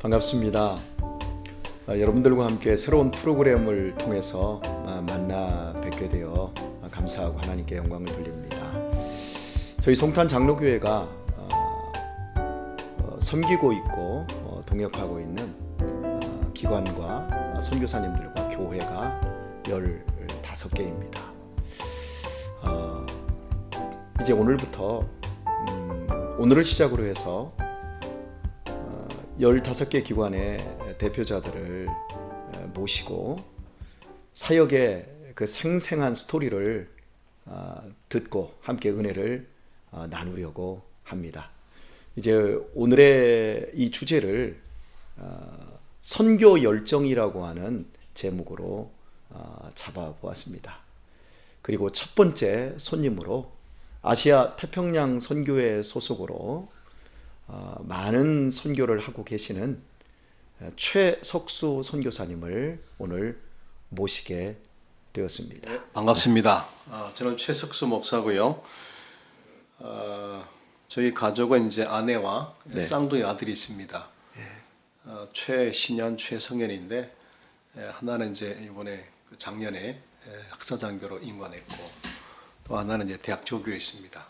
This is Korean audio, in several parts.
반갑습니다. 여러분들과 함께 새로운 프로그램을 통해서 만나 뵙게 되어 감사하고 하나님께 영광을 돌립니다. 저희 송탄 장로교회가 섬기고 있고 동역하고 있는 기관과 선교사님들과 교회가 15개입니다. 이제 오늘부터 오늘을 시작으로 해서 15개 기관의 대표자들을 모시고 사역의 그 생생한 스토리를 듣고 함께 은혜를 나누려고 합니다. 이제 오늘의 이 주제를 선교 열정이라고 하는 제목으로 잡아보았습니다. 그리고 첫 번째 손님으로 아시아 태평양 선교회 소속으로 많은 선교를 하고 계시는 최석수 선교사님을 오늘 모시게 되었습니다. 네, 반갑습니다. 저는 최석수 목사고요. 저희 가족은 이제 아내와 쌍둥이 아들이 있습니다. 최신현, 최성현인데 하나는 이제 이번에 작년에 학사장교로 임관했고 또 하나는 이제 대학 조교로 있습니다.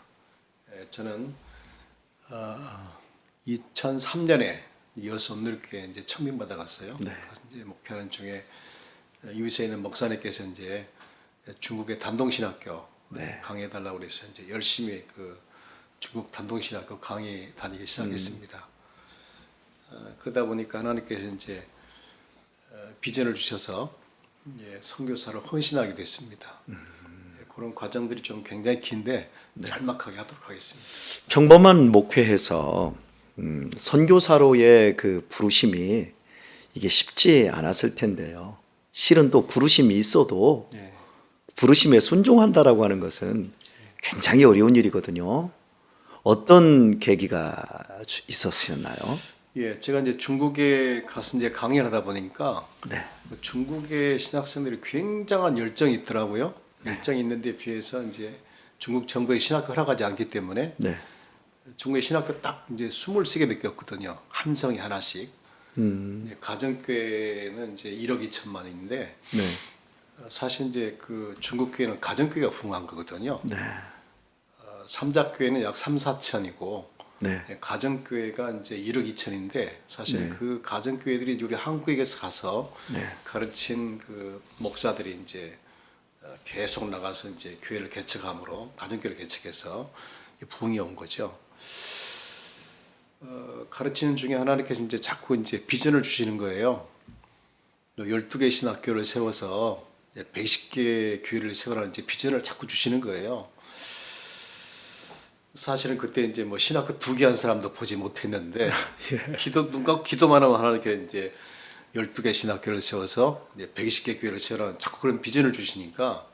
저는 2003년에 이어서 오늘께 이제 청빙받아 갔어요. 네. 이제 목회하는 중에 이웃에 있는 목사님께서 이제 중국의 단동신학교 강의해달라고 그래서 이제 열심히 그 중국 단동신학교 강의 다니기 시작했습니다. 그러다 보니까 하나님께서 이제 비전을 주셔서 이제 선교사로 헌신하게 됐습니다. 그런 과정들이 좀 굉장히 긴데 짤막하게 하도록 하겠습니다. 평범한 목회에서 선교사로의 그 부르심이 이게 쉽지 않았을 텐데요. 실은 또 부르심이 있어도 부르심에 순종한다라고 하는 것은 굉장히 어려운 일이거든요. 어떤 계기가 있었나요? 예, 제가 이제 중국에 가서 이제 강의를 하다 보니까 네. 중국의 신학생들이 굉장한 열정이 있더라고요. 열정이 있는데 비해서 이제 중국 정부의 신학교 허락하지 않기 때문에 중국의 신학교 딱 이제 23개밖에 없거든요. 한 성에 하나씩. 이제 가정교회는 이제 1억 2천만인데 사실 이제 그 중국 교회는 가정교회가 붕한 거거든요. 삼자교회는 약 3, 4천이고 가정교회가 이제 1억 2천인데 사실 그 가정교회들이 우리 한국에서 가서 가르친 그 목사들이 이제 계속 나가서 이제 교회를 개척함으로 가정교회를 개척해서 부흥이 온 거죠. 가르치는 중에 하나님께서 이제 자꾸 이제 비전을 주시는 거예요. 12개 신학교를 세워서 110개 교회를 세우라는 이제 비전을 자꾸 주시는 거예요. 사실은 그때 이제 뭐 신학교 2개 한 사람도 보지 못했는데 눈 감고 기도만 하면 하나님께 이제 12개 신학교를 세워서 이제 120개 교회를 세우라는 자꾸 그런 비전을 주시니까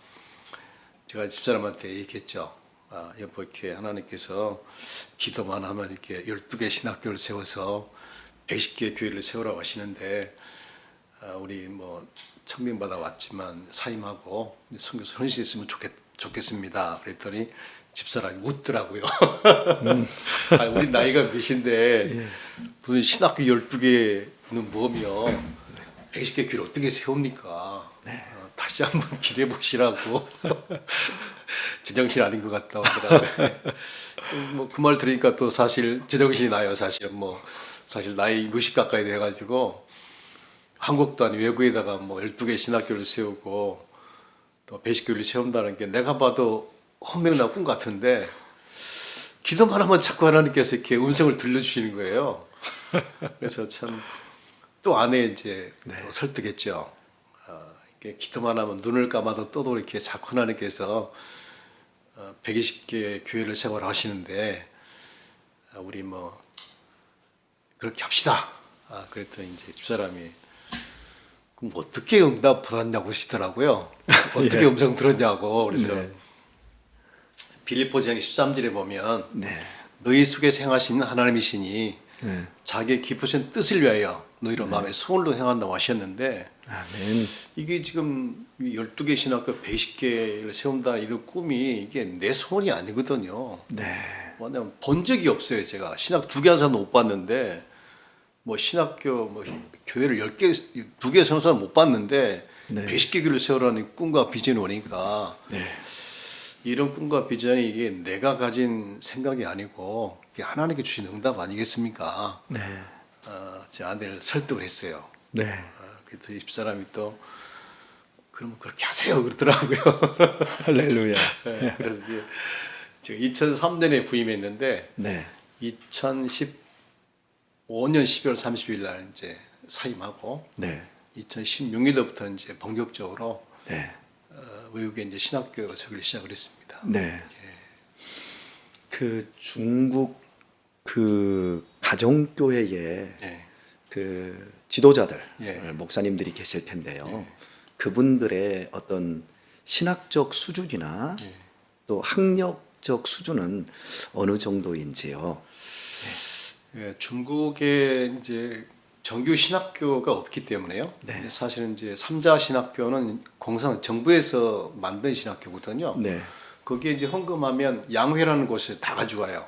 제가 집사람한테 얘기했죠. 여보, 이렇게 하나님께서 기도만 하면 이렇게 12개 신학교를 세워서 110개 교회를 세우라고 하시는데 우리 뭐 청빙받아 왔지만 사임하고 선교사 헌신했으면 좋겠습니다. 그랬더니 집사람이 웃더라고요. 우리 나이가 몇인데 무슨 신학교 12개는 뭐며 120개 교회를 어떻게 세웁니까? 다시 한번 기대해 보시라고. 제정신 아닌 것 같다고 하더라고요. 뭐 그 말 들으니까 또 사실 제정신이 나요. 사실 나이 60 가까이 돼가지고 한국도 아닌 외국에다가 뭐 12개 신학교를 세우고 또 110교회를 세운다는 게 내가 봐도 헛명난 꿈 같은데 기도만 하면 자꾸 하나님께서 이렇게 음성을 들려주시는 거예요. 그래서 참 또 아내 이제 또 설득했죠. 이렇게 기도만 하면 눈을 감아도 떠도 이렇게 자꾸 하나님께서 120개 교회를 세워라 하시는데 우리 뭐 그렇게 합시다. 그랬더니 이제 집사람이 그럼 어떻게 응답 받았냐고 하시더라고요. 어떻게 음성 들었냐고. 그래서 빌립보서 13절에 보면 너희 속에서 행하시는 하나님이시니 자기의 깊으신 뜻을 위하여 너희로 마음에 소원로 행한다고 하셨는데 아멘. 이게 지금 12개 신학교 120개를 세운다 이런 꿈이 이게 내 소원이 아니거든요. 네. 왜냐면 본 적이 없어요. 제가 신학 2개 한 사람도 못 봤는데 뭐 신학교 뭐 교회를 10개, 2개 세워서는 못 봤는데 네. 110개 교회를 세우라는 꿈과 비전이 오니까 네. 이런 꿈과 비전이 이게 내가 가진 생각이 아니고 이게 하나님께 주신 응답 아니겠습니까? 네. 제 아내를 설득을 했어요. 네. 그래서 이 집사람이 또 그러면 그렇게 하세요 그러더라고요. 할렐루야. 네, 그래서 이제 제가 2003년에 부임했는데 네. 2015년 12월 30일 날 이제 사임하고 네. 2016년부터 이제 본격적으로 네. 외국에 이제 신학교 설교를 시작을 했습니다. 네. 그 중국 그 가정교회에 네. 그 지도자들 예. 목사님들이 계실 텐데요. 예. 그분들의 어떤 신학적 수준이나 예. 또 학력적 수준은 어느 정도인지요? 예, 중국에 이제 정규 신학교가 없기 때문에요. 네. 이제 사실은 이제 삼자 신학교는 공산 정부에서 만든 신학교거든요. 네. 거기에 이제 헌금하면 양회라는 곳에 다 가져가요.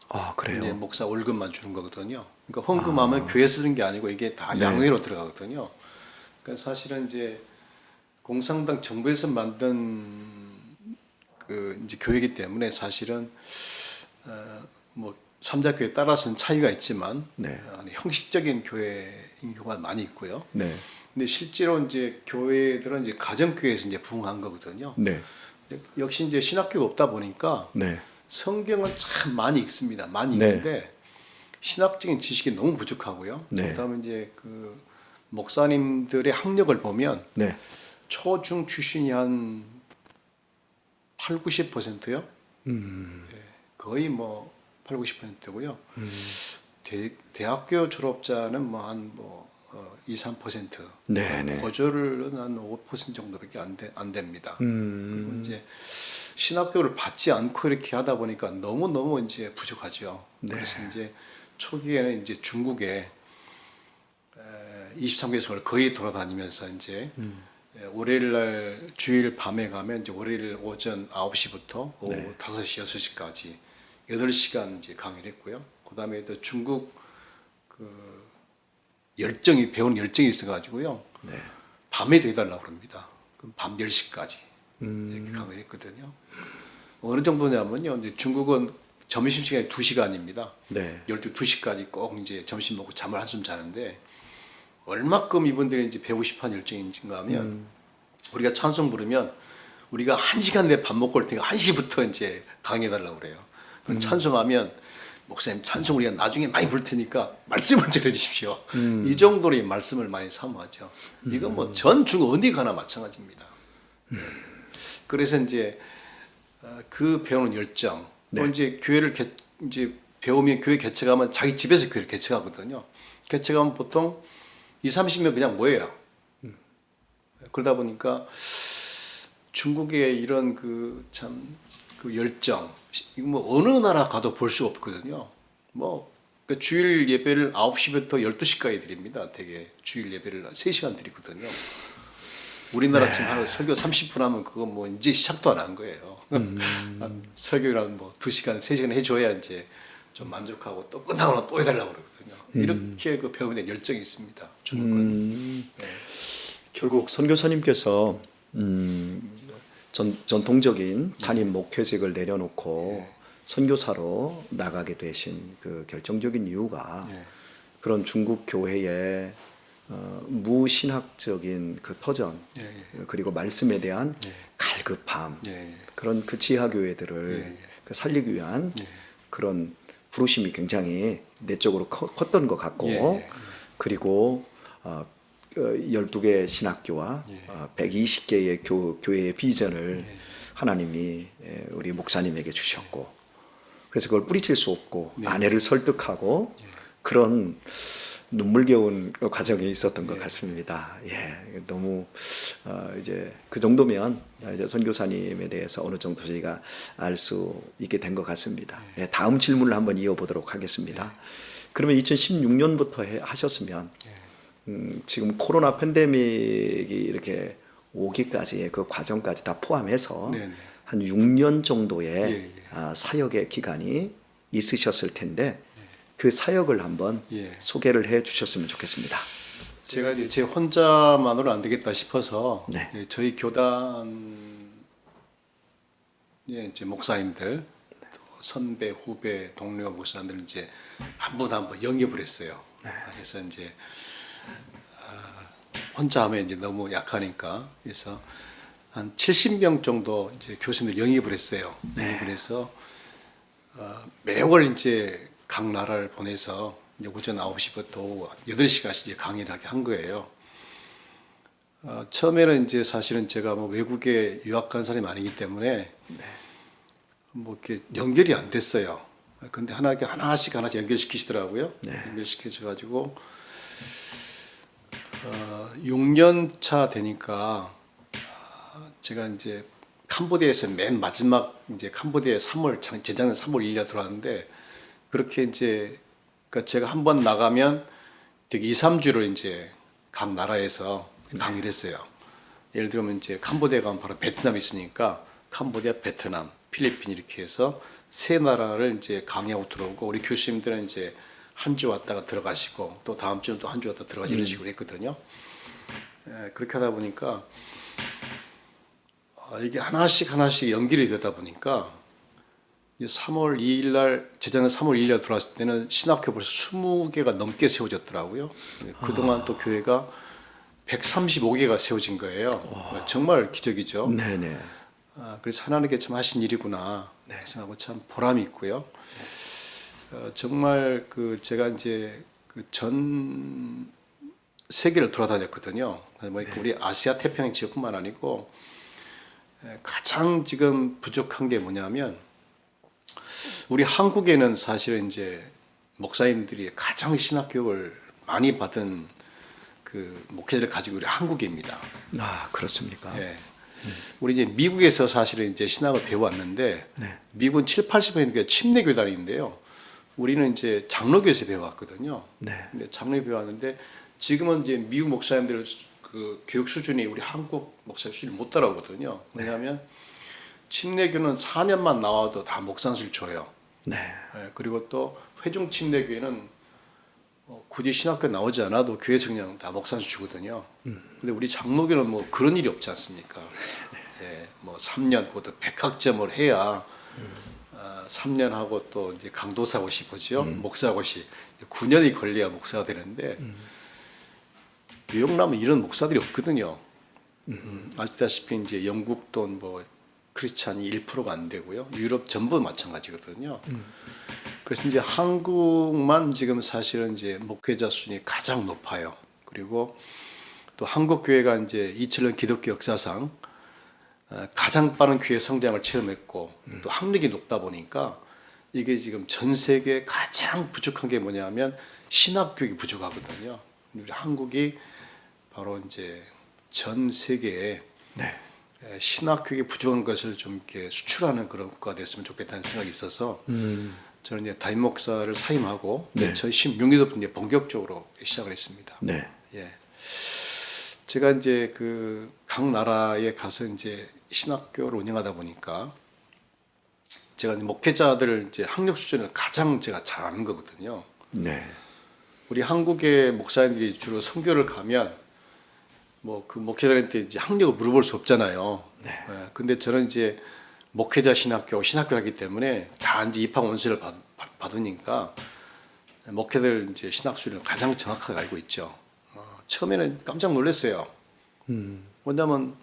아, 그래요? 이제 목사 월급만 주는 거거든요. 그러니까 헌금하면 교회 쓰는 게 아니고 이게 다 양회로 들어가거든요. 그러니까 사실은 이제 공산당 정부에서 만든 그 이제 교회이기 때문에 사실은 뭐 삼자교에 따라서는 차이가 있지만 네. 형식적인 교회인 경우가 많이 있고요. 네. 근데 실제로 이제 교회들은 이제 가정교회에서 이제 부흥한 거거든요. 네. 역시 이제 신학교가 없다 보니까 네. 성경은 참 많이 읽습니다. 많이 네. 읽는데 신학적인 지식이 너무 부족하고요. 네. 그다음에 이제 그 목사님들의 학력을 보면 네. 초중 출신이 한 8, 90%요. 거의 뭐 8, 90%고요. 대학교 졸업자는 뭐 한 2, 3%. 네, 네. 고졸은 한 5% 정도밖에 안 됩니다. 그리고 음. 이제 신학교를 받지 않고 이렇게 하다 보니까 너무 이제 부족하죠. 네. 그래서 이제 초기에는 이제 중국에 23개국을 거의 돌아다니면서 이제 월요일 날 주일 밤에 가면 이제 월요일 오전 9시부터 오후 네. 5시, 6시까지 8시간 이제 강의를 했고요. 그다음에 또 중국 그 배운 열정이 있어가지고요. 네. 밤에도 해달라고 그럽니다. 그럼 밤 10시까지 이렇게 강의를 했거든요. 어느 정도냐면요. 이제 중국은 점심시간이 2시간입니다. 네. 2시까지 꼭 이제 점심 먹고 잠을 한숨 자는데 얼마큼 이분들이 이제 배우고 싶어 하는 열정인가 하면 우리가 찬송 부르면 우리가 1시간 내에 밥 먹고 올 테니까 1시부터 이제 강의해달라고 그래요. 그럼 찬송하면 목사님 찬송 우리가 나중에 많이 부를 테니까 말씀을 전해주십시오. 이 정도로 이 말씀을 많이 사모하죠. 이건 뭐 전 중국 어디 가나 마찬가지입니다. 그래서 이제 그 배우는 열정, 또 이제 교회를 이제 배우면 교회 개척하면 자기 집에서 교회를 개척하거든요. 개척하면 보통 2, 30명 그냥 모여요. 그러다 보니까 중국의 이런 그 열정, 이거 뭐 어느 나라 가도 볼 수 없거든요. 뭐 그러니까 주일 예배를 9시부터 12시까지 드립니다. 되게 주일 예배를 3시간 드리거든요. 우리나라 지금 하루 설교 30분 하면 그거 뭐 이제 시작도 안 한 거예요. 설교랑 뭐 2시간, 3시간 해줘야 이제 좀 만족하고 또 끝나고 또 해달라고 그러거든요. 이렇게 그 배우는 열정이 있습니다. 중국은. 네. 결국 선교사님께서 전통적인 단임 목회직을 내려놓고 선교사로 나가게 되신 그 결정적인 이유가 그런 중국 교회의 무신학적인 그 터전 그리고 말씀에 대한 갈급함 그런 그 지하 교회들을 살리기 위한 그런 부르심이 굉장히 내적으로 컸던 것 같고 그리고 12개 신학교와 120개의 교회의 비전을 하나님이 우리 목사님에게 주셨고 그래서 그걸 뿌리칠 수 없고 아내를 설득하고 그런 눈물겨운 과정이 있었던 것 같습니다. 예, 너무 이제 그 정도면 이제 선교사님에 대해서 어느 정도 저희가 알 수 있게 된 것 같습니다. 예, 다음 질문을 한번 이어보도록 하겠습니다. 그러면 2016년부터 하셨으면 지금 코로나 팬데믹이 이렇게 오기까지의 그 과정까지 다 포함해서 한 6년 정도의 사역의 기간이 있으셨을 텐데 그 사역을 한번 예. 소개를 해 주셨으면 좋겠습니다. 제가 이제 제 혼자만으로 안 되겠다 싶어서 네. 예, 저희 교단 예, 이제 목사님들, 또 선배, 후배, 동료 목사님들 이제 한 분 한 분 영입을 했어요. 그래서 이제 혼자 하면 이제 너무 약하니까 그래서 한 70명 정도 이제 교수님들 영입을 했어요. 영입을 해서 매월 이제 각 나라를 보내서 이제 오전 9시부터 오후 8시까지 이제 강의를 하게 한 거예요. 처음에는 이제 사실은 제가 뭐 외국에 유학한 사람이 아니기 때문에 뭐 이렇게 연결이 안 됐어요. 근데 하나씩 연결시키시더라고요. 연결시켜줘가지고 6년 차 되니까 제가 이제 캄보디아에서 맨 마지막 이제 캄보디아에 재작년 3월 1일에 들어왔는데 그렇게 이제 그러니까 제가 한 번 나가면 되게 2, 3주를 이제 각 나라에서 강의를 했어요. 예를 들면 이제 캄보디아 가면 바로 베트남이 있으니까 캄보디아, 베트남, 필리핀 이렇게 해서 세 나라를 이제 강의하고 들어오고 우리 교수님들은 이제 한 주 왔다가 들어가시고 또 다음 주는 또 한 주 왔다 들어가시고 이런 식으로 했거든요. 그렇게 하다 보니까 이게 하나씩 연결이 되다 보니까 3월 2일 날 재작년 3월 2일 날 들어왔을 때는 신학교 벌써 20개가 넘게 세워졌더라고요. 그동안 또 교회가 135개가 세워진 거예요. 정말 기적이죠. 네네. 그래서 하나님께 참 하신 일이구나 생각하고 참 보람이 있고요. 정말 그 제가 이제 그 전 세계를 돌아다녔거든요. 뭐 우리 아시아 태평양 지역뿐만 아니고 가장 지금 부족한 게 뭐냐면 우리 한국에는 사실은 이제 목사님들이 가장 신학 교육을 많이 받은 그 목회자를 가지고 우리 한국입니다. 그렇습니까? 예. 우리 이제 미국에서 사실은 이제 신학을 배워왔는데 미국은 7, 80%가 침례 교단인데요. 우리는 이제 장로교에서 배워왔거든요. 근데 장로교 배워왔는데 지금은 이제 미국 목사님들 그 교육 수준이 우리 한국 목사님 수준이 못 따라오거든요. 왜냐하면 침례교는 4년만 나와도 다 목상술 줘요. 그리고 또 회중 침례교회는 굳이 신학교 나오지 않아도 교회에서 그냥 다 목상술 주거든요. 근데 우리 장로교는 뭐 그런 일이 없지 않습니까? 뭐 3년 그것도 100학점을 해야 3년 하고 또 이제 강도사고시 보죠. 목사고시 9년이 걸려야 목사가 되는데 뉴욕 나면 이런 목사들이 없거든요. 아시다시피 이제 영국도 뭐 크리스찬이 1%가 안 되고요. 유럽 전부 마찬가지거든요. 그래서 이제 한국만 지금 사실은 이제 목회자 수준이 가장 높아요. 그리고 또 한국 교회가 이제 2000년 기독교 역사상 가장 빠른 교회 성장을 체험했고 또 학력이 높다 보니까 이게 지금 전 세계 가장 부족한 게 뭐냐면 신학 교육이 부족하거든요. 우리 한국이 바로 이제 전 세계에 신학 교육이 부족한 것을 좀 이렇게 수출하는 그런 것가 됐으면 좋겠다는 생각이 있어서 저는 이제 담임 목사를 사임하고 2016년부터 이제 본격적으로 시작을 했습니다. 예. 제가 이제 그 각 나라에 가서 이제 신학교를 운영하다 보니까 제가 목회자들 이제 학력 수준을 가장 제가 잘 아는 거거든요. 우리 한국의 목사님들이 주로 선교를 가면 뭐 그 목회자한테 이제 학력을 물어볼 수 없잖아요. 근데 저는 이제 목회자 신학교를 하기 때문에 다 이제 입학 원서를 받으니까 목회자들 이제 신학 수준을 가장 정확하게 알고 있죠. 처음에는 깜짝 놀랐어요. 뭐냐면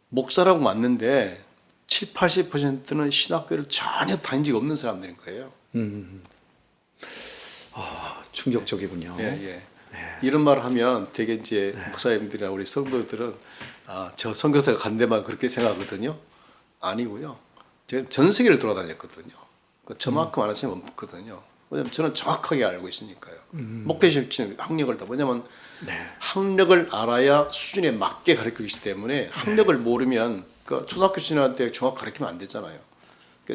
목사라고 맞는데 7, 80%는 신학교를 전혀 다닌 적이 없는 사람들인 거예요. 충격적이군요. 이런 말을 하면 되게 이제 목사님들이나 우리 성도들은 저 선교사가 간 데만 그렇게 생각하거든요. 아니고요. 제가 전 세계를 돌아다녔거든요. 저만큼 아는 사람이 없거든요. 왜냐면 저는 정확하게 알고 있으니까요. 목회자 학력을 다 뭐냐면 학력을 알아야 수준에 맞게 가르치기 때문에 학력을 모르면 그 초등학교 수준한테 정확히 가르치면 안 되잖아요.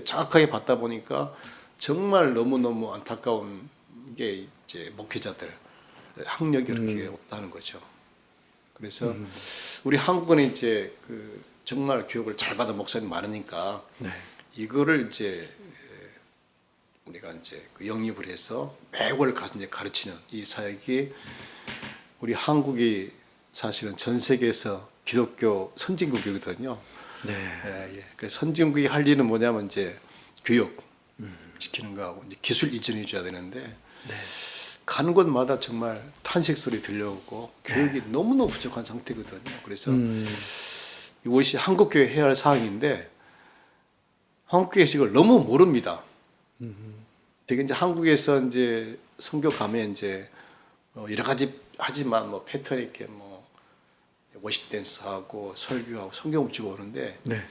정확하게 받다 보니까 정말 너무너무 안타까운 게 이제 목회자들 학력이 그렇게 없다는 거죠. 그래서 우리 한국은 이제 그 정말 교육을 잘 받은 목사님 많으니까 이거를 이제 우리가 이제 그 영입을 해서 매월 가서 이제 가르치는 이 사역이 우리 한국이 사실은 전 세계에서 기독교 선진국이거든요. 네. 예. 그래서 선진국이 할 일은 뭐냐면 이제 교육 시키는 거하고 이제 기술 이전해 줘야 되는데 네. 가는 곳마다 정말 탄식 소리 들려오고 교육이 너무너무 부족한 상태거든요. 그래서 이것이 한국교회 해야 할 사항인데 한국교회에서 이걸 너무 모릅니다. 되게 이제 한국에서 이제 선교 가면 이제 여러 가지 하지만 뭐 패턴 있게 뭐 워십 댄스 하고 설교하고 성경 주고 오는데 네.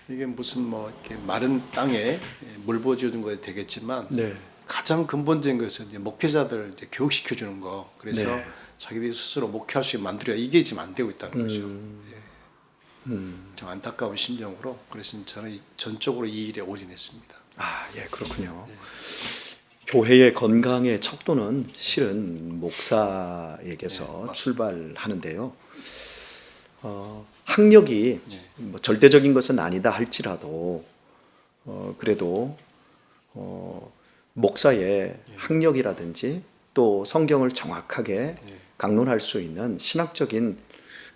이게 무슨 뭐 이렇게 마른 땅에 물 부어주는 거 되겠지만 네. 가장 근본적인 것은 이제 목회자들을 이제 교육시켜 주는 거. 그래서 네. 자기들이 스스로 목회할 수 있게 만들어야 이게 지금 안 되고 있다는 거죠. 좀 안타까운 심정으로 그래서 저는 전적으로 이 일에 올인했습니다. 아, 예, 그렇군요. 교회의 건강의 척도는 실은 목사에게서 네, 출발하는데요. 학력이 뭐 절대적인 것은 아니다 할지라도 그래도 목사의 학력이라든지 또 성경을 정확하게 강론할 수 있는 신학적인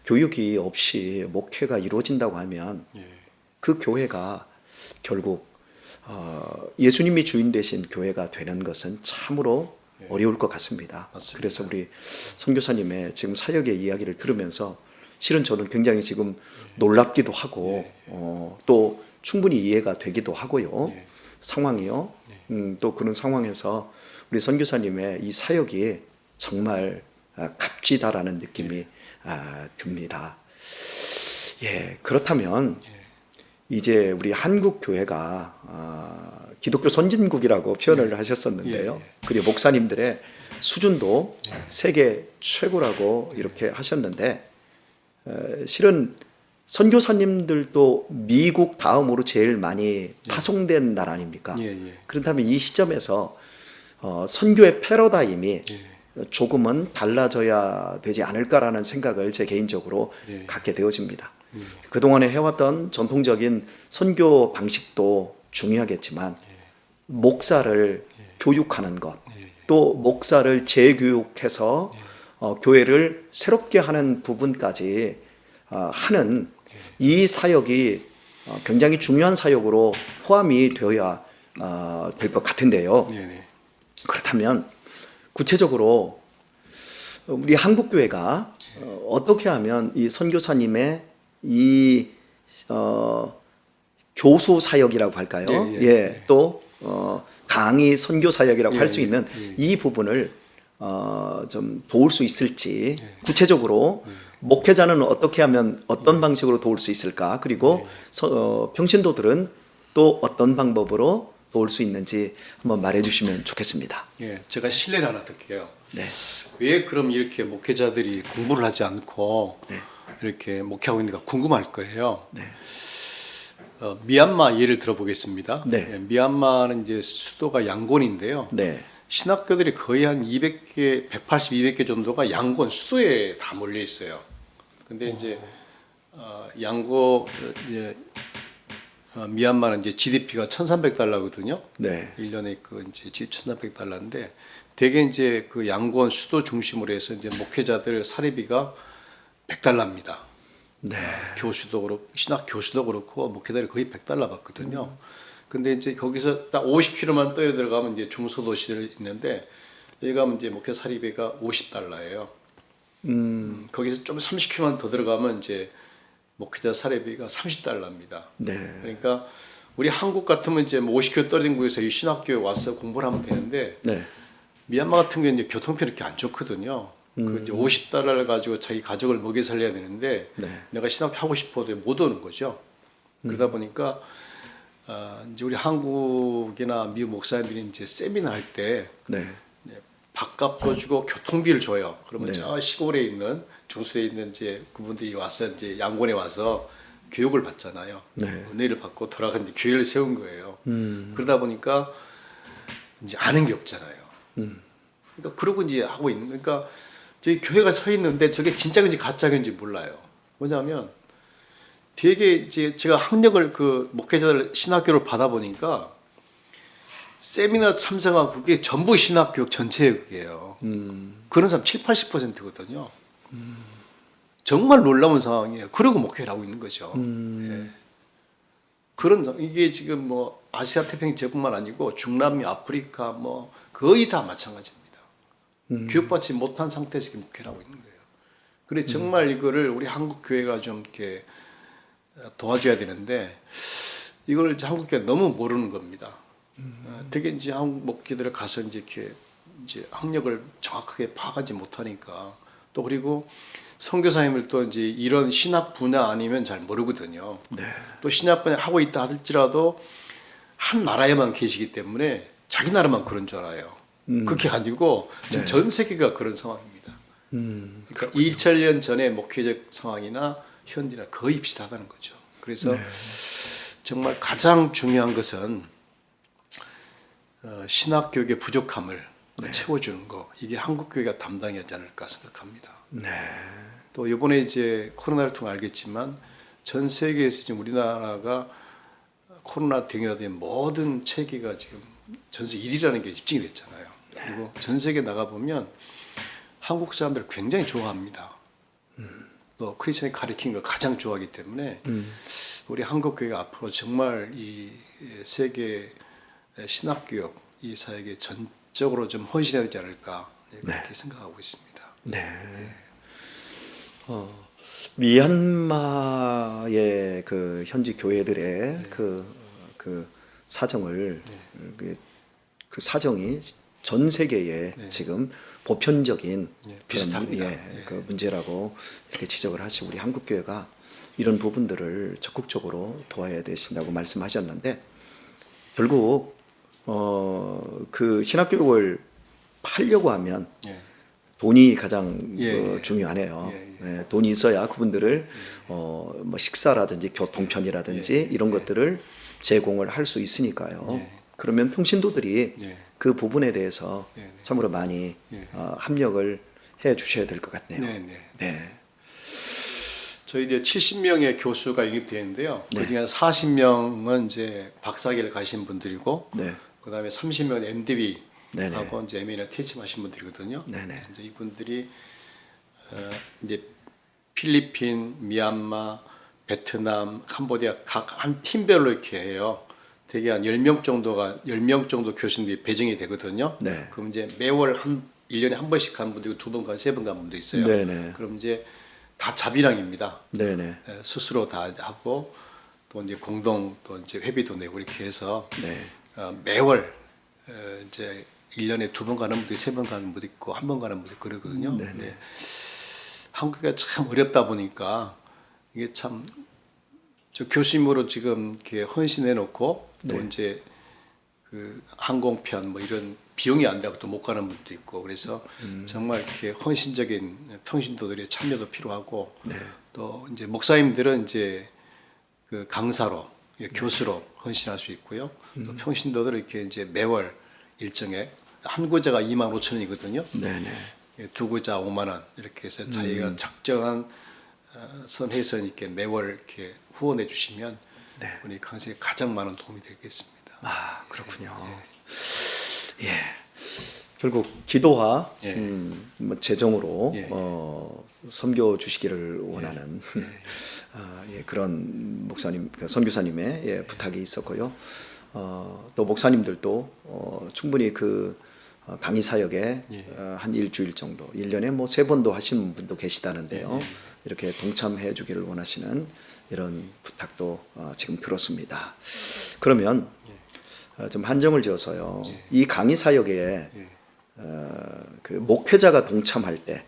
교육이 없이 목회가 이루어진다고 하면 그 교회가 결국 예수님이 주인 되신 교회가 되는 것은 참으로 어려울 것 같습니다. 맞습니다. 그래서 우리 선교사님의 지금 사역의 이야기를 들으면서 실은 저는 굉장히 지금 놀랍기도 하고 또 충분히 이해가 되기도 하고요. 상황이요. 또 그런 상황에서 우리 선교사님의 이 사역이 정말 값지다라는 느낌이 듭니다. 예, 그렇다면 이제 우리 한국 교회가 기독교 선진국이라고 표현을 하셨었는데요. 그리고 목사님들의 수준도 세계 최고라고 이렇게 하셨는데 실은 선교사님들도 미국 다음으로 제일 많이 파송된 나라 아닙니까? 그렇다면 이 시점에서 선교의 패러다임이 조금은 달라져야 되지 않을까라는 생각을 제 개인적으로 갖게 되어집니다. 그동안에 해왔던 전통적인 선교 방식도 중요하겠지만 목사를 교육하는 것, 또 목사를 재교육해서 교회를 새롭게 하는 부분까지 하는 이 사역이 굉장히 중요한 사역으로 포함이 되어야 될 것 같은데요. 그렇다면 구체적으로 우리 한국 교회가 어떻게 하면 이 선교사님의 이 교수 사역이라고 할까요? 또 강의 선교 사역이라고 할 수 있는 이 부분을 좀 도울 수 있을지 구체적으로 목회자는 어떻게 하면 어떤 방식으로 도울 수 있을까? 그리고 평신도들은 또 어떤 방법으로 도울 수 있는지 한번 말해주시면 좋겠습니다. 예, 제가 실례를 하나 드릴게요. 네. 왜 그럼 이렇게 목회자들이 공부를 하지 않고 이렇게 목회하고 있는가 궁금할 거예요. 미얀마 예를 들어보겠습니다. 미얀마는 이제 수도가 양곤인데요. 신학교들이 거의 한 200개, 180, 200개 정도가 양곤 수도에 다 몰려 있어요. 근데 이제 미얀마는 이제 GDP가 1,300달러거든요. 1년에 그 이제 1,300달러인데 대개 이제 그 양곤 수도 중심으로 해서 이제 목회자들 사례비가 100달러입니다. 교수도 그렇고 신학 교수도 그렇고 목회자들이 거의 100달러 받거든요. 근데 이제 거기서 딱 50km만 떠야 들어가면 이제 중소도시들 있는데 여기 가면 이제 목회 사례비가 50달러예요. 거기서 좀 30km만 더 들어가면 이제 목회자 사례비가 30달러입니다. 그러니까 우리 한국 같으면 이제 뭐 50km 떨어진 곳에서 이 신학교에 와서 공부를 하면 되는데 미얀마 같은 경우는 이제 교통편이 이렇게 안 좋거든요. 그 이제 50달러를 가지고 자기 가족을 먹여 살려야 되는데 내가 신학교 하고 싶어도 못 오는 거죠. 그러다 보니까 이제 우리 한국이나 미국 목사님들이 이제 세미나 할 때 밥값도 주고 교통비를 줘요. 그러면 저 시골에 있는 중수에 있는 이제 그분들이 와서 이제 양곤에 와서 교육을 받잖아요. 은혜를 받고 돌아가 이제 교회를 세운 거예요. 그러다 보니까 이제 아는 게 없잖아요. 그러니까 그러고 이제 하고 있는 그러니까 저희 교회가 서 있는데 저게 진짜 건지 가짜 건지 몰라요. 뭐냐면 되게 이제 제가 학력을 그 목회자들 신학교를 받아 보니까 세미나 참석하고 그게 전부 신학교육 전체예요. 그런 사람 7, 80%거든요. 정말 놀라운 상황이에요. 그러고 목회를 하고 있는 거죠. 예. 이게 지금 뭐 아시아 태평양 지역뿐만 아니고 중남미, 아프리카 뭐 거의 다 마찬가지입니다. 교육받지 못한 상태에서 이렇게 목회를 하고 있는 거예요. 그래 정말 이거를 우리 한국 교회가 좀 이렇게 도와줘야 되는데 이걸 이제 한국 교회가 너무 모르는 겁니다. 되게 이제 한국 목회들을 가서 이제 이렇게 이제 학력을 정확하게 파악하지 못하니까 또 그리고 선교사님을 또 이제 이런 신학 분야 아니면 잘 모르거든요. 네. 또 신학 분야 하고 있다 할지라도 한 나라에만 계시기 때문에 자기 나라만 그런 줄 알아요. 그게 아니고 지금 네. 전 세계가 그런 상황입니다. 그러니까 2000년 전의 목회적 상황이나 현재나 거의 비슷하다는 거죠. 그래서 네. 정말 가장 중요한 것은 신학 교육의 부족함을 채워주는 거 이게 한국 교회가 담당해야 하지 않을까 생각합니다. 네. 또 이번에 이제 코로나를 통해 알겠지만 전 세계에서 지금 우리나라가 코로나 등이라든지 모든 체계가 지금 전 세계 1위라는 게 입증이 됐잖아요. 그리고 전 세계 나가 보면 한국 사람들 굉장히 좋아합니다. 또 크리스천이 가르치는 걸 가장 좋아하기 때문에 우리 한국 교회가 앞으로 정말 이 세계 신학교육 이 사역에 전적으로 좀 헌신해야 되지 않을까 그렇게 생각하고 있습니다. 네. 미얀마의 그 현지 교회들의 그 사정을 그 사정이 전 세계에 지금 보편적인 비슷합니다. 그 문제라고 이렇게 지적을 하시고 우리 한국 교회가 이런 부분들을 적극적으로 도와야 되신다고 말씀하셨는데 결국 그 신학교육을 하려고 하면 돈이 가장 중요하네요. 예, 돈이 있어야 그분들을 뭐 식사라든지 교통편이라든지 이런 것들을 제공을 할 수 있으니까요. 그러면 평신도들이 그 부분에 대해서 참으로 많이 합력을 해 주셔야 될 것 같네요. 네. 저희 이제 70명의 교수가 영입되는데요. 그중에 40명은 이제 박사학위를 가신 분들이고, 그다음에 30명은 MDB 하고 이제 MA나 THM 하신 분들이거든요. 이제 이분들이 이제 필리핀, 미얀마, 베트남, 캄보디아 각 한 팀별로 이렇게 해요. 대개 한 10명 정도 교수님들이 배정이 되거든요. 그럼 이제 매월 1년에 한 번씩 가는 분도 있고 2번 가는 3번 가는 분도 있어요. 그럼 이제 다 자비랑입니다. 스스로 다 하고 또 이제 공동 또 이제 회비도 내고 이렇게 해서 매월 이제 1년에 2번 가는 분도 있고 3번 가는 분도 있고 1번 가는 분도 있고 그러거든요. 한국이 참 어렵다 보니까 이게 참 저 교수님으로 지금 이렇게 헌신해 놓고 또 이제 그 항공편 뭐 이런 비용이 안 되고 또 못 가는 분도 있고 그래서 정말 이렇게 헌신적인 평신도들의 참여도 필요하고 또 이제 목사님들은 이제 그 강사로 교수로 헌신할 수 있고요. 또 평신도들은 이렇게 이제 매월 일정액 한 구자가 25,000원이거든요. 두 구자 5만 원 이렇게 해서 자기가 적정한 선해서 이렇게 매월 이렇게 후원해 주시면 우리 강사에 가장 많은 도움이 되겠습니다. 아 그렇군요. 예. 결국 기도와 뭐 재정으로 섬겨 주시기를 원하는 그런 목사님, 선교사님의 부탁이 있었고요. 또 목사님들도 충분히 그 강의 사역에 한 일주일 정도, 1년에 뭐 3번도 하시는 분도 계시다는데요. 이렇게 동참해 주기를 원하시는 이런 부탁도 지금 들었습니다. 그러면 좀 한정을 지어서요. 이 강의 사역에 그 목회자가 동참할 때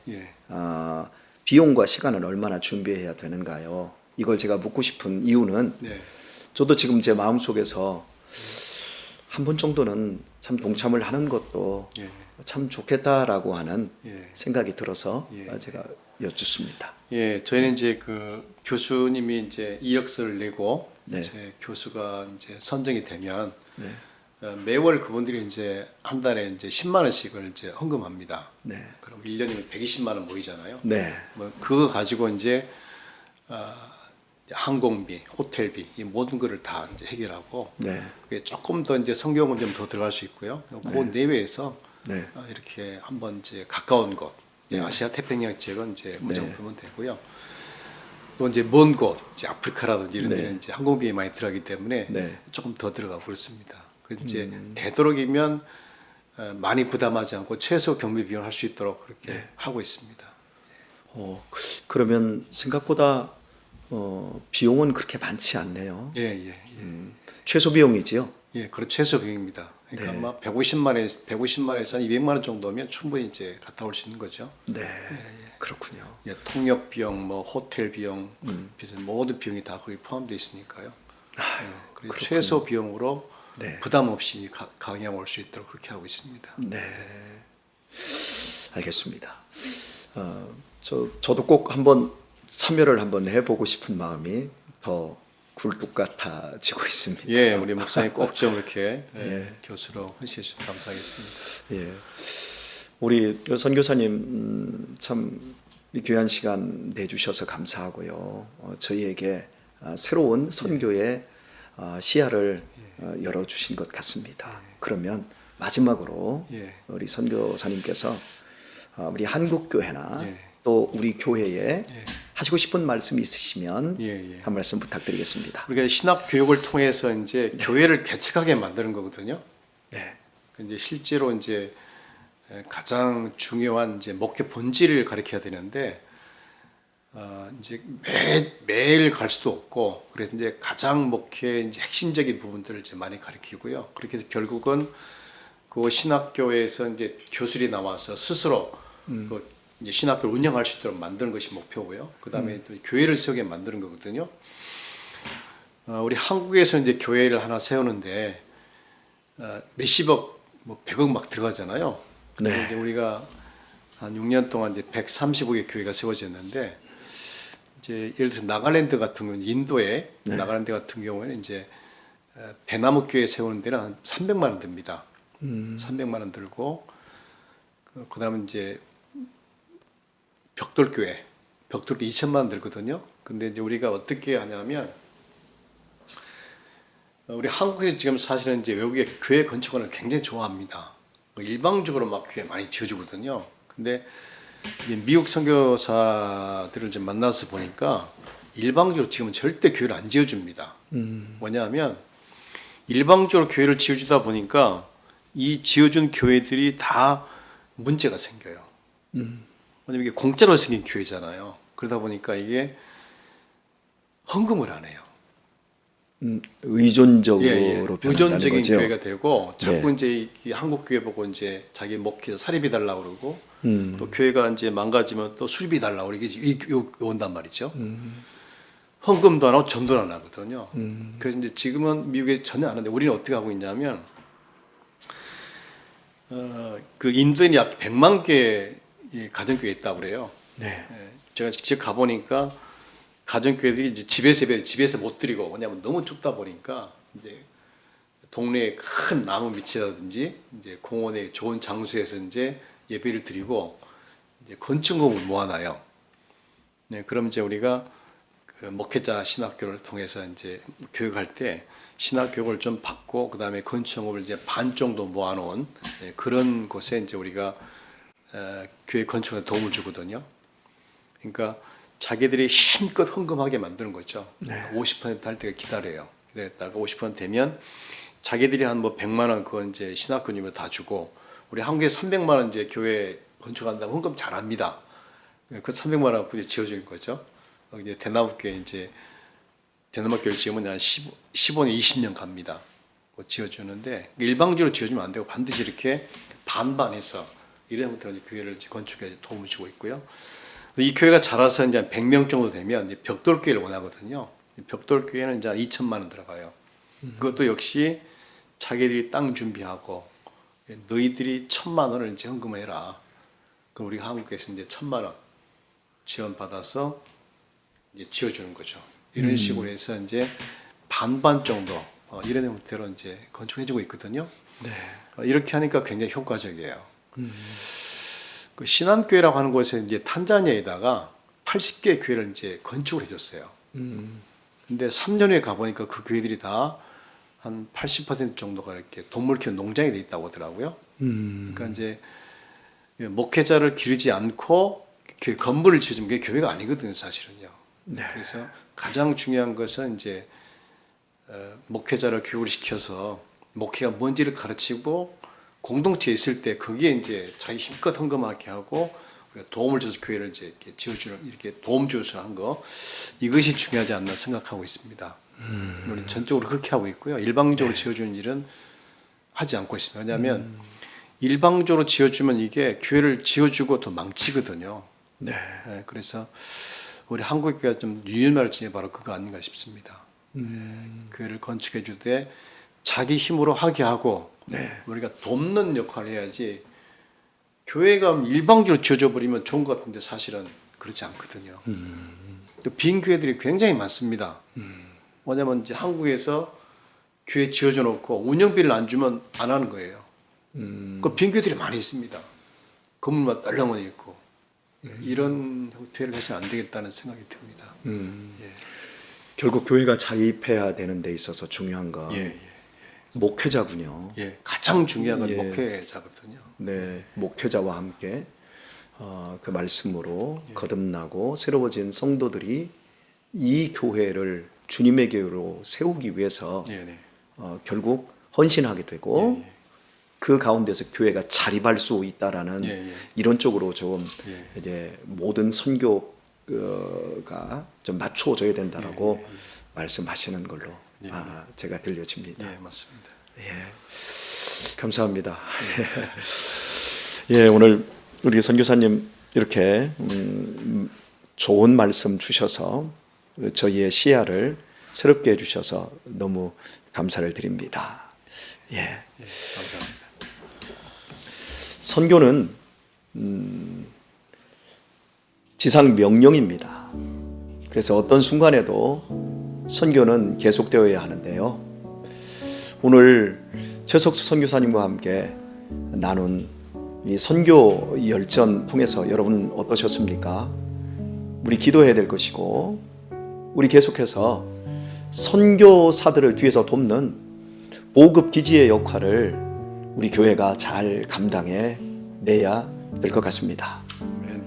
비용과 시간은 얼마나 준비해야 되는가요? 이걸 제가 묻고 싶은 이유는 저도 지금 제 마음속에서 한 번 정도는 참 동참을 하는 것도 참 좋겠다라고 하는 생각이 들어서 제가 여쭙습니다. 저희는 이제 그 교수님이 이제 이력서를 내고 이제 교수가 이제 선정이 되면 매월 그분들이 이제 한 달에 이제 10만 원씩을 이제 헌금합니다. 그럼 1년이면 120만 원 모이잖아요. 뭐 그거 가지고 이제 항공비, 호텔비 이 모든 거를 다 이제 해결하고 네. 그게 조금 더 이제 성경은 좀 더 들어갈 수 있고요. 그 내외에서 네. 이렇게 한번 이제 가까운 곳, 네. 아시아 태평양 지역은 이제 무정 네. 보면 되고요. 또 이제 먼 곳, 이제 아프리카라든지 이런 네. 데는 이제 항공비에 많이 들어가기 때문에 네. 조금 더 들어가고 그렇습니다. 그래서 이제 되도록이면 많이 부담하지 않고 최소 경비 비용을 할 수 있도록 그렇게 네. 하고 있습니다. 그러면 생각보다 비용은 그렇게 많지 않네요. 예, 예, 예. 최소 비용이지요. 예, 그런 최소 비용입니다. 그러니까 네. 아마 150만에서 한 200만 원 정도면 충분히 이제 갔다 올 수 있는 거죠. 네. 그렇군요. 예, 통역 비용, 뭐 호텔 비용, 모든 비용이 다 거기 포함되어 있으니까요. 예, 그리고 그렇군요. 최소 비용으로 네. 부담 없이 강양 올 수 있도록 그렇게 하고 있습니다. 네. 알겠습니다. 저도 꼭 한번 참여를 한번 해보고 싶은 마음이 더 굴뚝 같아지고 있습니다. 예, 우리 목사님 꼭 좀 이렇게 예. 교수로 하시주시면 감사하겠습니다. 예. 우리 선교사님 참 귀한 시간 내주셔서 감사하고요. 저희에게 새로운 선교의 시야를 열어주신 것 같습니다. 그러면 마지막으로 예. 우리 선교사님께서 우리 한국 교회나 예. 또 우리 교회에 예. 하시고 싶은 말씀 있으시면 예, 예. 한 말씀 부탁드리겠습니다. 우리가 신학 교육을 통해서 이제 교회를 개척하게 만드는 거거든요. 네. 이제 실제로 이제 가장 중요한 이제 목회 본질을 가르쳐야 되는데 이제 매일 갈 수도 없고 그래서 이제 가장 목회 이제 핵심적인 부분들을 이제 많이 가르치고요. 그렇게 해서 결국은 그 신학교에서 이제 교수들이 나와서 스스로 그 이제 신학교를 운영할 수 있도록 만드는 것이 목표고요. 그 다음에 또 교회를 세우게 만드는 거거든요. 우리 한국에서 이제 교회를 하나 세우는데 몇십억, 뭐 100억 막 들어가잖아요. 근데 네. 이제 우리가 한 6년 동안 이제 130억의 교회가 세워졌는데 이제 예를 들어서 나갈랜드 같은 경우는 인도에 나갈랜드 같은 경우에는 이제 대나무 교회 세우는 데는 한 300만 원 듭니다. 300만 원 들고 그다음에 이제 벽돌교회 2천만 원 들거든요. 근데 이제 우리가 어떻게 하냐면 우리 한국에서 지금 사실은 이제 외국의 교회 건축을 굉장히 좋아합니다. 일방적으로 막 교회 많이 지어주거든요. 근데 이제 미국 선교사들을 좀 만나서 보니까 일방적으로 지금은 절대 교회를 안 지어줍니다. 뭐냐면 일방적으로 교회를 지어주다 보니까 이 지어준 교회들이 다 문제가 생겨요. 왜냐면 이게 공짜로 생긴 교회잖아요. 그러다 보니까 이게 헌금을 안 해요. 의존적으로 변한다는 의존적인 거죠. 교회가 되고 자꾸 네. 이제 이 한국 교회 보고 이제 자기 목회에서 사립이 달라고 그러고 또 음. 교회가 이제 망가지면 또 수립이 달라고 이게 온단 말이죠. 헌금도 안 하고 전도를 안 하거든요. 그래서 이제 지금은 미국에 전혀 안 하는데 우리는 어떻게 하고 있냐면 그 인도에 약 100만 개의 가정교회 있다고 그래요. 네. 제가 직접 가보니까 가정교회들이 이제 집에서 못 드리고 왜냐하면 너무 춥다 보니까 이제 동네에 큰 나무 밑이라든지 이제 공원의 좋은 장소에서 이제 예배를 드리고 이제 건축금을 모아놔요. 네, 그럼 이제 우리가 그 목회자 신학교를 통해서 이제 교육할 때 신학교육을 좀 받고 그 다음에 건축금을 이제 반 정도 모아놓은 그런 곳에 이제 우리가 교회 건축에 도움을 주거든요. 그러니까 자기들이 힘껏 헌금하게 만드는 거죠. 네. 50%할 때가 기다렸다가 50% 되면 자기들이 한 뭐 100만 원 그건 이제 신학교님을 다 주고 우리 한국에 300만 원 이제 교회 건축한다고 헌금 잘합니다. 그 300만 원 갖고 이제 지어주는 거죠. 이제 대나무교회 이제 대나무교회를 지으면 한 15년, 20년 갑니다. 지어주는데 일방적으로 지어주면 안 되고 반드시 이렇게 반반해서 이런 것들은 교회를 이제 건축에 도움을 주고 있고요. 이 교회가 자라서 이제 한 100명 정도 되면 이제 벽돌교회를 원하거든요. 벽돌교회는 이제 2천만 원 들어가요. 그것도 역시 자기들이 땅 준비하고 너희들이 1,000만 원을 이제 헌금을 해라. 그럼 우리가 한국에서 이제 1,000만 원 지원 받아서 이제 지어주는 거죠. 이런 식으로 해서 이제 반반 정도 이런 형태로 이제 건축해주고 있거든요. 네. 이렇게 하니까 굉장히 효과적이에요. 그 신안교회라고 하는 곳에 이제 탄자니아에다가 80개 교회를 이제 건축을 해줬어요. 근데 3년 후에 가보니까 그 교회들이 다 한 80% 정도가 이렇게 동물 키우는 농장이 돼 있다고 하더라고요. 그러니까 이제 목회자를 기르지 않고 그 건물을 지어주면 그게 교회가 아니거든요, 사실은요. 네. 그래서 가장 중요한 것은 이제 목회자를 교육을 시켜서 목회가 뭔지를 가르치고 공동체에 있을 때 거기에 이제 자기 힘껏 헌금하게 하고 도움을 줘서 교회를 이제 이렇게 지어주는 이렇게 도움 주어서 한 거 이것이 중요하지 않나 생각하고 있습니다. 우리 전적으로 그렇게 하고 있고요. 일방적으로 지어주는 일은 하지 않고 있습니다. 왜냐하면 일방적으로 지어주면 이게 교회를 지어주고 더 망치거든요. 네. 네, 그래서 우리 한국 교회가 좀 유념할 점이 바로 그거 아닌가 싶습니다. 교회를 건축해 줄 때 자기 힘으로 하게 하고 네. 우리가 돕는 역할을 해야지 교회가 일방적으로 지어져 버리면 좋은 것 같은데 사실은 그렇지 않거든요. 또 빈 교회들이 굉장히 많습니다. 뭐냐면 이제 한국에서 교회 지어줘 놓고 운영비를 안 주면 안 하는 거예요. 그 빈 교회들이 많이 있습니다. 건물만 떨렁하니 있고 이런 형태를 해서는 안 되겠다는 생각이 듭니다. 예. 결국 교회가 자립해야 되는 데 있어서 중요한 건 예, 목회자군요. 예, 가장 중요한 건 예. 목회자거든요. 네, 목회자와 함께 그 말씀으로 거듭나고 새로워진 성도들이 이 교회를 주님의 교회로 세우기 위해서 예, 네. 결국 헌신하게 되고 그 가운데서 교회가 자립할 수 있다라는 이런 쪽으로 좀 이제 모든 선교가 좀 맞춰져야 된다라고 말씀하시는 걸로 제가 들려집니다. 예, 맞습니다. 예, 감사합니다. 예, 오늘 우리 선교사님 이렇게 좋은 말씀 주셔서 저희의 시야를 새롭게 해주셔서 너무 감사를 드립니다. 예, 감사합니다. 선교는 지상 명령입니다. 그래서 어떤 순간에도 선교는 계속되어야 하는데요. 오늘 최석수 선교사님과 함께 나눈 이 선교 열전 통해서 여러분 어떠셨습니까? 우리 기도해야 될 것이고 우리 계속해서 선교사들을 뒤에서 돕는 보급 기지의 역할을 우리 교회가 잘 감당해 내야 될 것 같습니다.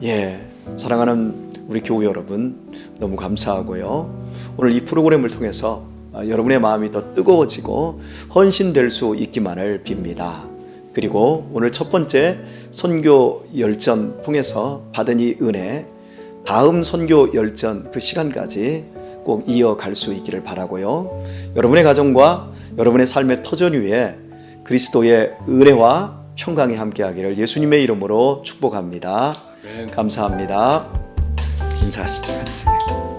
예, 사랑하는 우리 교우 여러분 너무 감사하고요. 오늘 이 프로그램을 통해서 여러분의 마음이 더 뜨거워지고 헌신될 수 있기만을 빕니다. 그리고 오늘 첫 번째 선교 열전 통해서 받은 이 은혜, 다음 선교 열전 그 시간까지 꼭 이어갈 수 있기를 바라고요. 여러분의 가정과 여러분의 삶의 터전 위에 그리스도의 은혜와 평강이 함께하기를 예수님의 이름으로 축복합니다. 감사합니다. 인사하시죠.